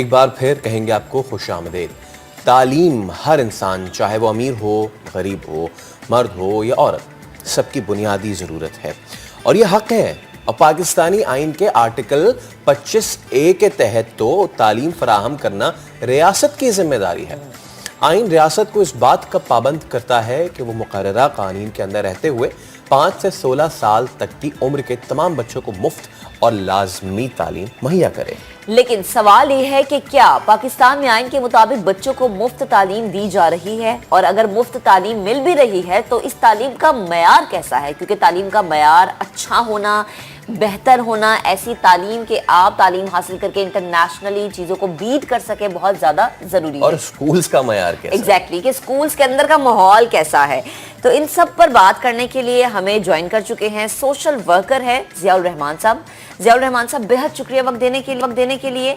ایک بار پھر کہیں گے آپ کو خوش آمدید۔ تعلیم ہر انسان، چاہے وہ امیر ہو، غریب ہو، مرد ہو یا عورت، سب کی بنیادی ضرورت ہے اور یہ حق ہے۔ اور پاکستانی آئین کے آرٹیکل 25A کے تحت تو تعلیم فراہم کرنا ریاست کی ذمہ داری ہے۔ آئین ریاست کو اس بات کا پابند کرتا ہے کہ وہ مقررہ قوانین کے اندر رہتے ہوئے 5 سے 16 سال تک کی عمر کے تمام بچوں کو مفت اور لازمی تعلیم مہیا کرے۔ لیکن سوال یہ ہے کہ کیا پاکستان میں آئین کے مطابق بچوں کو مفت تعلیم دی جا رہی ہے؟ اور اگر مفت تعلیم مل بھی رہی ہے تو اس تعلیم کا معیار کیسا ہے؟ کیونکہ تعلیم کا معیار اچھا ہونا، بہتر ہونا، ایسی تعلیم کہ آپ تعلیم حاصل کر کے انٹرنیشنلی چیزوں کو بیٹ کر سکے، بہت زیادہ ضروری ہے۔ اور سکولز کا معیار کیسا ہے؟ ایگزیکٹلی، کہ سکولز کے اندر کا ماحول کیسا ہے۔ تو ان سب پر بات کرنے کے لیے ہمیں جوائن کر چکے ہیں سوشل ورکر ہے ضیاء الرحمان صاحب۔ ضیاء الرحمان صاحب، بہت شکریہ وقت دینے کے لیے۔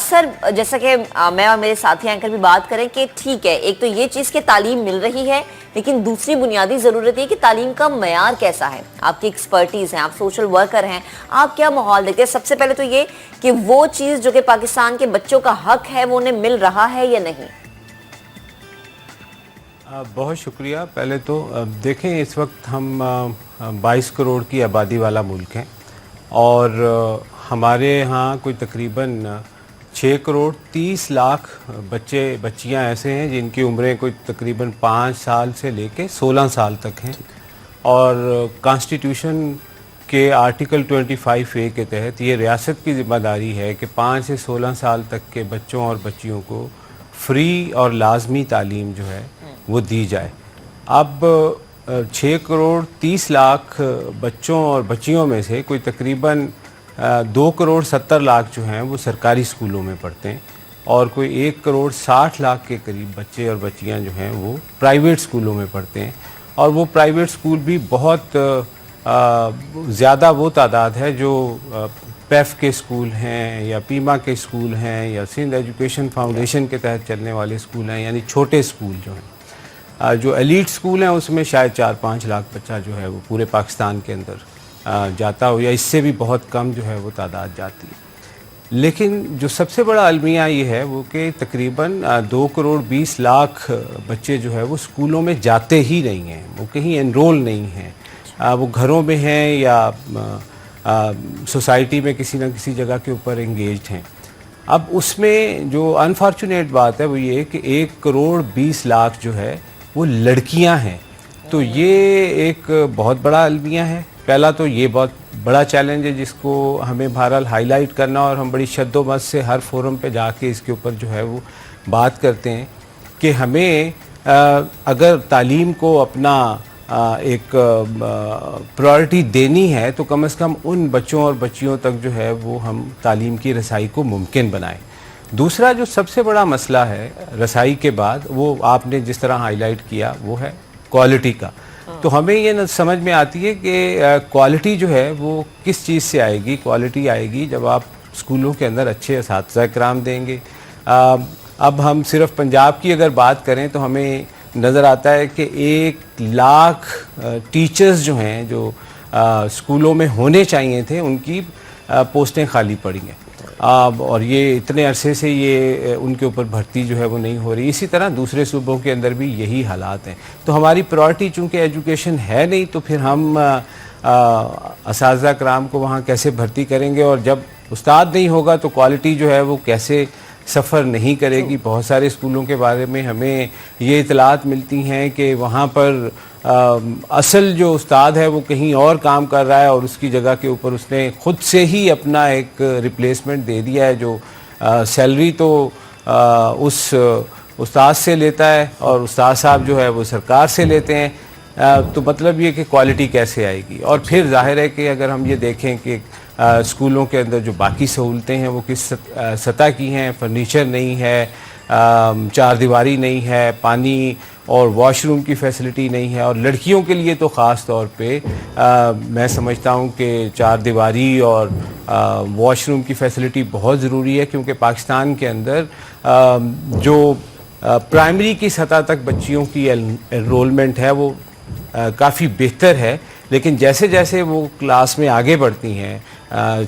سر، جیسا کہ میں اور میرے ساتھی اینکر بھی بات کریں کہ ٹھیک ہے، ایک تو یہ چیز کہ تعلیم مل رہی ہے، لیکن دوسری بنیادی ضرورت یہ کہ تعلیم کا معیار کیسا ہے۔ آپ کی ایکسپرٹیز ہیں، آپ سوشل ورکر ہیں، آپ کیا ماحول دیکھتے ہیں؟ سب سے پہلے تو یہ کہ وہ چیز جو کہ پاکستان کے بچوں کا حق ہے وہ انہیں مل رہا ہے یا نہیں؟ بہت شکریہ۔ پہلے تو دیکھیں، اس وقت ہم 22 کروڑ کی آبادی والا ملک ہیں اور ہمارے ہاں کوئی تقریباً 6 کروڑ 30 لاکھ بچیاں ایسے ہیں جن کی عمریں کوئی تقریباً 5 سال سے لے کے 16 سال تک ہیں، اور کانسٹیٹیوشن کے آرٹیکل 25A کے تحت یہ ریاست کی ذمہ داری ہے کہ 5 سے 16 سال تک کے بچوں اور بچیوں کو فری اور لازمی تعلیم جو ہے وہ دی جائے۔ اب 6 کروڑ 30 لاکھ بچوں اور بچیوں میں سے کوئی تقریباً 2 کروڑ 70 لاکھ جو ہیں وہ سرکاری اسکولوں میں پڑھتے ہیں، اور کوئی 1 کروڑ 60 لاکھ کے قریب بچے اور بچیاں جو ہیں وہ پرائیویٹ اسکولوں میں پڑھتے ہیں، اور وہ پرائیویٹ اسکول بھی بہت زیادہ وہ تعداد ہے جو پیف کے اسکول ہیں یا پیما کے اسکول ہیں یا سندھ ایجوکیشن فاؤنڈیشن کے تحت چلنے والے اسکول ہیں، یعنی چھوٹے اسکول جو ہیں۔ جو ایلیٹ اسکول ہیں اس میں شاید 4-5 لاکھ بچہ جو ہے وہ پورے پاکستان کے اندر جاتا ہو، یا اس سے بھی بہت کم جو ہے وہ تعداد جاتی ہے۔ لیکن جو سب سے بڑا المیہ یہ ہے وہ کہ تقریباً 2 کروڑ 20 لاکھ بچے جو ہے وہ اسکولوں میں جاتے ہی نہیں ہیں، وہ کہیں انرول نہیں ہیں، وہ گھروں میں ہیں یا سوسائٹی میں کسی نہ کسی جگہ کے اوپر انگیجڈ ہیں۔ اب اس میں جو انفارچونیٹ بات ہے وہ یہ کہ 1 کروڑ 20 لاکھ جو ہے وہ لڑکیاں ہیں، تو یہ ایک بہت بڑا المیہ ہے۔ پہلا تو یہ بہت بڑا چیلنج ہے جس کو ہمیں بہرحال ہائی لائٹ کرنا، اور ہم بڑی شد و مت سے ہر فورم پہ جا کے اس کے اوپر جو ہے وہ بات کرتے ہیں کہ ہمیں اگر تعلیم کو اپنا ایک پرائرٹی دینی ہے تو کم از کم ان بچوں اور بچیوں تک جو ہے وہ ہم تعلیم کی رسائی کو ممکن بنائیں۔ دوسرا جو سب سے بڑا مسئلہ ہے رسائی کے بعد، وہ آپ نے جس طرح ہائی لائٹ کیا، وہ ہے کوالٹی کا۔ تو ہمیں یہ سمجھ میں آتی ہے کہ کوالٹی جو ہے وہ کس چیز سے آئے گی؟ کوالٹی آئے گی جب آپ اسکولوں کے اندر اچھے اساتذہ کرام دیں گے۔ اب ہم صرف پنجاب کی اگر بات کریں تو ہمیں نظر آتا ہے کہ 1 لاکھ ٹیچرز جو ہیں جو اسکولوں میں ہونے چاہیے تھے، ان کی پوسٹیں خالی پڑی ہیں، اور یہ اتنے عرصے سے یہ ان کے اوپر بھرتی جو ہے وہ نہیں ہو رہی۔ اسی طرح دوسرے صوبوں کے اندر بھی یہی حالات ہیں۔ تو ہماری پرائرٹی چونکہ ایجوکیشن ہے نہیں، تو پھر ہم اساتذہ کرام کو وہاں کیسے بھرتی کریں گے؟ اور جب استاد نہیں ہوگا تو کوالٹی جو ہے وہ کیسے سفر نہیں کرے گی؟ بہت سارے اسکولوں کے بارے میں ہمیں یہ اطلاعات ملتی ہیں کہ وہاں پر اصل جو استاد ہے وہ کہیں اور کام کر رہا ہے، اور اس کی جگہ کے اوپر اس نے خود سے ہی اپنا ایک ریپلیسمنٹ دے دیا ہے، جو سیلری تو اس استاد سے لیتا ہے اور استاد صاحب جو ہے وہ سرکار سے لیتے ہیں۔ تو مطلب یہ کہ کوالٹی کیسے آئے گی؟ اور پھر ظاہر ہے کہ اگر ہم یہ دیکھیں کہ اسکولوں کے اندر جو باقی سہولتیں ہیں وہ کس سطح کی ہیں، فرنیچر نہیں ہے، 4 دیواری نہیں ہے، پانی اور واش روم کی فیسلٹی نہیں ہے، اور لڑکیوں کے لیے تو خاص طور پہ میں سمجھتا ہوں کہ 4 دیواری اور واش روم کی فیسلٹی بہت ضروری ہے، کیونکہ پاکستان کے اندر جو پرائمری کی سطح تک بچیوں کی انرولمنٹ ہے وہ کافی بہتر ہے، لیکن جیسے جیسے وہ کلاس میں آگے بڑھتی ہیں